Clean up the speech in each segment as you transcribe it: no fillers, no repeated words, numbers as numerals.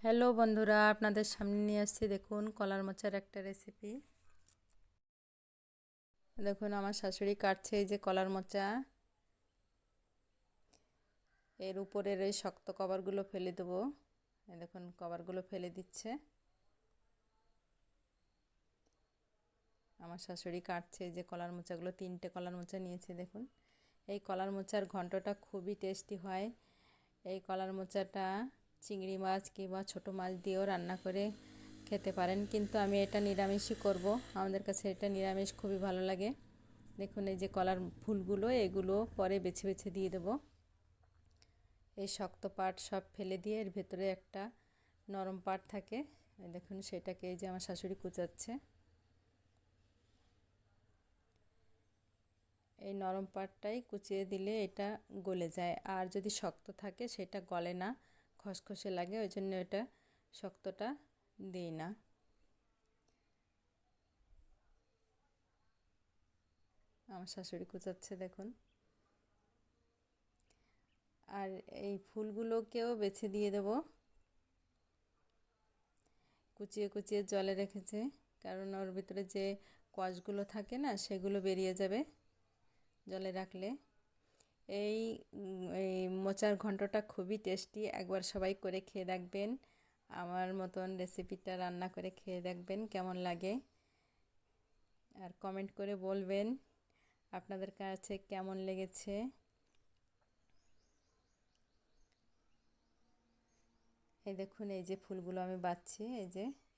Hello বন্ধুরা, আপনাদের সামনে নিয়ে আসছি দেখুন কলার মোচার একটা রেসিপি। দেখুন আমার শাশুড়ি কাটছে এই যে কলার মোচা। এর উপরের এই শক্ত কভারগুলো ফেলে দেবো। দেখুন কভারগুলো ফেলে দিচ্ছে। আমার শাশুড়ি কাটছে এই যে কলার মোচাগুলো, 3টে কলার মোচা নিয়েছে দেখুন। এই কলার মোচার ঘন্টটা খুবই টেস্টি হয়। এই কলার মোচাটা চিংড়ি মাছ কিংবা ছোটো মাছ দিয়েও রান্না করে খেতে পারেন, কিন্তু আমি এটা নিরামিষই করব। আমাদের কাছে এটা নিরামিষ খুবই ভালো লাগে। দেখুন এই যে কলার ফুলগুলো, এগুলো পরে বেছে বেছে দিয়ে দেব। এই শক্ত পাট সব ফেলে দিয়ে এর ভেতরে একটা নরম পাট থাকে, দেখুন সেটাকে এই যে আমার শাশুড়ি কুচাচ্ছে। এই নরম পাটটাই কুচিয়ে দিলে এটা গলে যায়, আর যদি শক্ত থাকে সেটা গলে না, খসখসে লাগে, ওই জন্য এটা শক্তটা দিই না। আমার শাশুড়ি কুচাচ্ছে দেখুন। আর এই ফুলগুলোকেও বেছে দিয়ে দেব। কুচিয়ে কুচিয়ে জলে রেখেছে, কারণ ওর ভিতরে যে কষগুলো থাকে না সেগুলো বেরিয়ে যাবে জলে রাখলে। এই এই মোচার ঘন্টটা খুবই টেস্টি, একবার সবাই করে খেয়ে দেখবেন। আমার মতন রেসিপিটা রান্না করে খেয়ে দেখবেন কেমন লাগে, আর কমেন্ট করে বলবেন আপনাদের কাছে কেমন লেগেছে। এই দেখুন এই যে ফুলগুলো আমি বাছছি,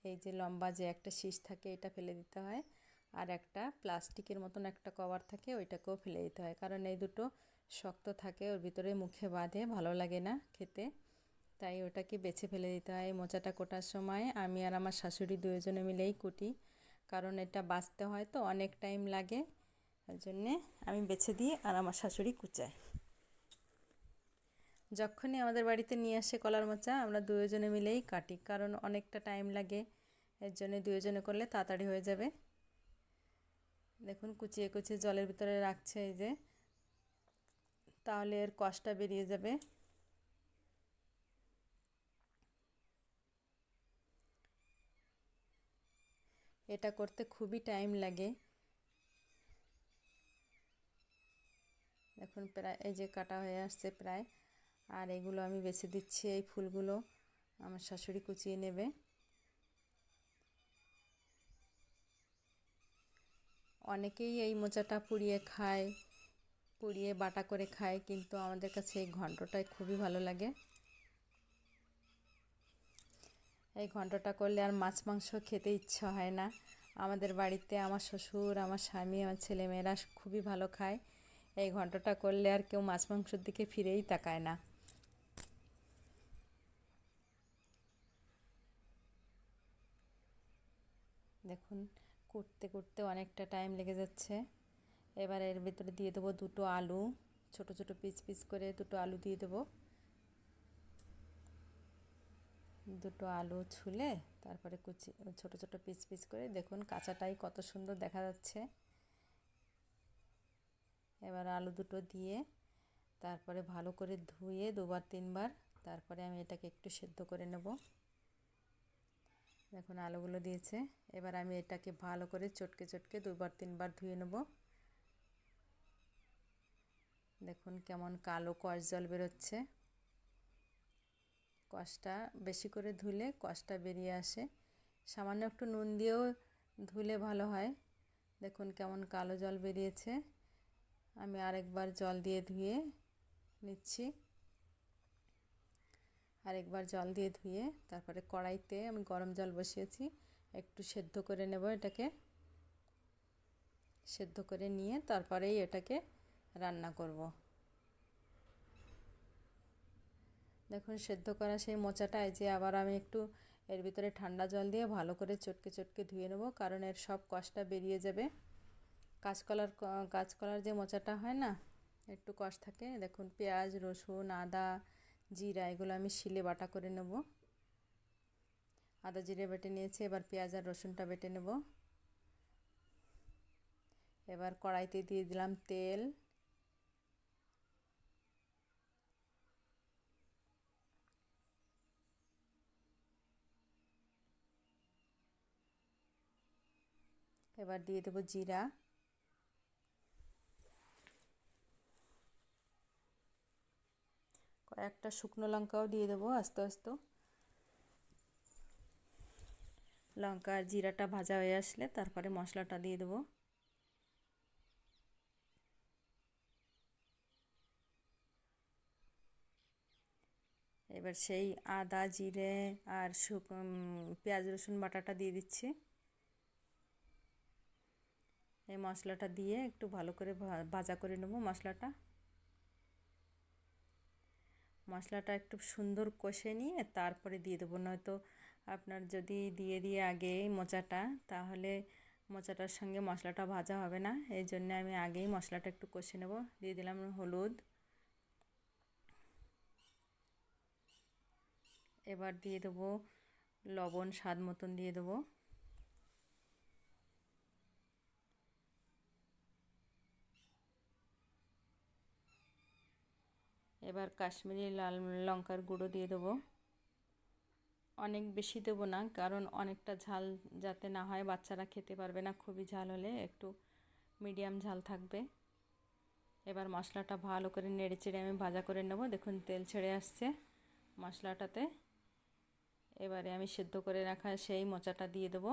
এই যে লম্বা যে একটা শীষ থাকে এটা ফেলে দিতে হয়, আর একটা প্লাস্টিকের মতন একটা কভার থাকে ওইটাকেও ফেলে দিতে হয়, কারণ এই দুটো শক্ত থাকে, ওর ভিতরে মুখে বাঁধে, ভালো লাগে না খেতে, তাই ওটাকে বেছে ফেলে দিতে হয়। মোচাটা কোটার সময় আমি আর আমার শাশুড়ি দুজনে মিলেই কুটি, কারণ এটা বাছতে হয় তো অনেক টাইম লাগে, ওই জন্যে আমি বেছে দিই আর আমার শাশুড়ি কুচায়। যখনই আমাদের বাড়িতে নিয়ে আসে কলার মোচা আমরা দুজনে মিলেই কাটি, কারণ অনেকটা টাইম লাগে, এর জন্য দুজনে করলে তাড়াতাড়ি হয়ে যাবে। দেখুন কুচিয়ে কুচিয়ে জলের ভিতরে রাখছে এই যে, তাহলে এর কষটা বেরিয়ে যাবে। এটা করতে খুবই টাইম লাগে। দেখুন প্রায় এই যে কাটা হয়ে আসছে প্রায়, আর এগুলো আমি বেছে দিচ্ছি। এই ফুলগুলো আমার শাশুড়ি কুচিয়ে নেবে। অনেকেই এই মোচাটা পুড়িয়ে খায়, পুড়িয়ে বাটা করে খায়, কিন্তু আমাদের কাছে এই ঘন্টটাই খুবই ভালো লাগে। এই ঘন্টটা করলে আর মাছ মাংস খেতে ইচ্ছা হয় না। আমাদের বাড়িতে আমার শ্বশুর, আমার স্বামী, আমার ছেলেমেয়েরা খুবই ভালো খায়। এই ঘন্টটা করলে আর কেউ মাছ মাংসের দিকে ফিরেই তাকায় না। দেখুন করতে করতে অনেকটা টাইম লেগে যাচ্ছে। এবার এর ভিতরে দিয়ে দেবো দুটো আলু, ছোট ছোট পিস পিস করে দুটো আলু দিয়ে দেবো। দুটো আলু ছুলে তারপরে কুচি ছোট ছোট পিস পিস করে, দেখুন কাঁচাটাই কত সুন্দর দেখা যাচ্ছে। এবার আলু দুটো দিয়ে তারপরে ভালো করে ধুয়ে দুবার তিনবার তারপরে আমি এটাকে একটু সেদ্ধ করে নেব। দেখুন আলুগুলো দিয়েছে, এবার আমি এটাকে ভালো করে চটকে চটকে দুবার তিনবার ধুয়ে নেব। দেখুন কেমন কালো কষ জল বেরোচ্ছে। কষটা বেশি করে ধুলে কষটা বেরিয়ে আসে, সামান্য একটু নুন দিয়েও ধুলে ভালো হয়। দেখুন কেমন কালো জল বেরিয়েছে। আমি আরেকবার জল দিয়ে ধুয়ে নিচ্ছি। আরেকবার জল দিয়ে ধুয়ে তারপরে কড়াইতে আমি গরম জল বসিয়েছি, একটু সেদ্ধ করে নেব। এটাকে সেদ্ধ করে নিয়ে তারপরেই এটাকে রান্না করব। দেখুন সেদ্ধ করা সেই মোচাটা এই যে আবার আমি একটু এর ভিতরে ঠান্ডা জল দিয়ে ভালো করে চটকে চটকে ধুয়ে নেব, কারণ এর সব কষটা বেরিয়ে যাবে। কাঁচকলার যে মোচাটা হয় না, একটু কষ থাকে। দেখুন পেঁয়াজ, রসুন, আদা, জিরা এগুলো আমি শিলে বাটা করে নেব। আদা জিরে বেটে নিয়েছি, এবার পেঁয়াজ আর রসুনটা বেটে নেব। এবার কড়াইতে দিয়ে দিলাম তেল, এবার দিয়ে দেবো জিরা, কয়েকটা শুকনো লঙ্কাও দিয়ে দেবো আস্তে আস্তে। লঙ্কা আর জিরাটা ভাজা হয়ে আসলে তারপরে মশলাটা দিয়ে দেবো। এবার সেই আদা জিরে আর পেঁয়াজ রসুন বাটাটা দিয়ে দিচ্ছি। এই মশলাটা দিয়ে একটু ভালো করে ভাজা করে নেব। মশলাটা একটু সুন্দর কষে নিয়ে তারপরে দিয়ে দেবো, নয়তো আপনার যদি দিয়ে আগে মোচাটা, তাহলে মোচাটার সঙ্গে মশলাটা ভাজা হবে না। এই জন্য আমি আগেই মশলাটা একটু কষে নেব। দিয়ে দিলাম হলুদ, এবার দিয়ে দেবো লবণ, স্বাদ মতন দিয়ে দেবো। এবার কাশ্মীরি লাল লঙ্কার গুঁড়ো দিয়ে দেবো। অনেক বেশি দেবো না, কারণ অনেকটা ঝাল যাতে না হয়, বাচ্চারা খেতে পারবে না খুবই ঝাল হলে, একটু মিডিয়াম ঝাল থাকবে। এবার মশলাটা ভালো করে নেড়ে চেড়ে আমি ভাজা করে নেব। দেখুন তেল ছেড়ে আসছে মশলাটাতে। এবারে আমি সেদ্ধ করে রাখা সেই মোচাটা দিয়ে দেবো।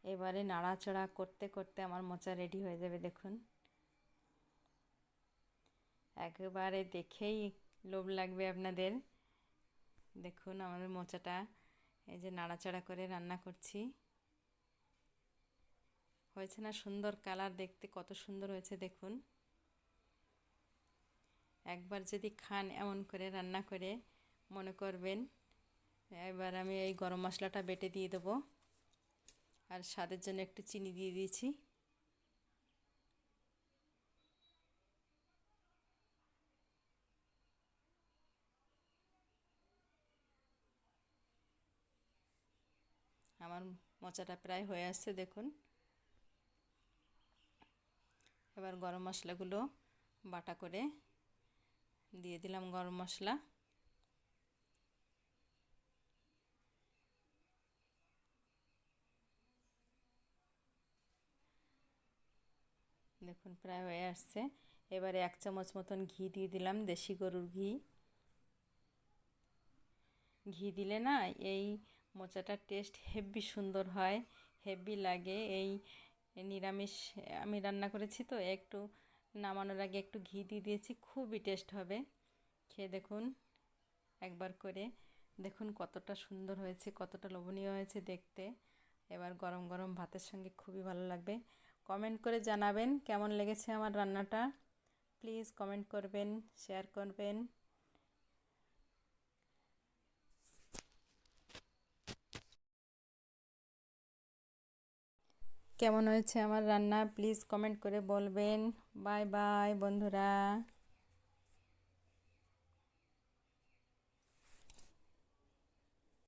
এবারে নাড়াচাড়া করতে করতে আমার মোচা রেডি হয়ে যাবে। দেখুন একেবারে দেখেই লোভ লাগবে আপনাদের। দেখুন আমাদের মোচাটা এই যে নাড়াচাড়া করে রান্না করছি, হয়েছে না সুন্দর কালার? দেখতে কত সুন্দর হয়েছে দেখুন। একবার যদি খান এমন করে রান্না করে, মনে করবেন। এবার আমি এই গরম মশলাটা বেটে দিয়ে দেবো, আর স্বাদের জন্য একটু চিনি দিয়ে দিয়েছি। আমার মোচাটা প্রায় হয়ে আসছে দেখুন। এবার গরম মশলাগুলো বাটা করে দিয়ে দিলাম। গরম মশলা দেখুন প্রায় হয়ে আসছে। এবারে 1 চামচ মতন ঘি দিয়ে দিলাম, দেশি গরুর ঘি। ঘি দিলে না এই মোচাটার টেস্ট হেব্বি সুন্দর হয়, হেব্বি লাগে। এই নিরামিষ আমি রান্না করেছি তো, একটু নামানোর আগে একটু ঘি দিয়ে দিয়েছি, খুবই টেস্ট হবে। খেয়ে দেখুন একবার করে, দেখুন কতটা সুন্দর হয়েছে, কতটা লোভনীয় হয়েছে দেখতে। এবার গরম গরম ভাতের সঙ্গে খুবই ভালো লাগবে। কমেন্ট করে জানাবেন কেমন লেগেছে আমার রান্নাটা। প্লিজ কমেন্ট করবেন, শেয়ার করবেন। কেমন হয়েছে আমার রান্না প্লিজ কমেন্ট করে বলবেন। বাই বাই বন্ধুরা।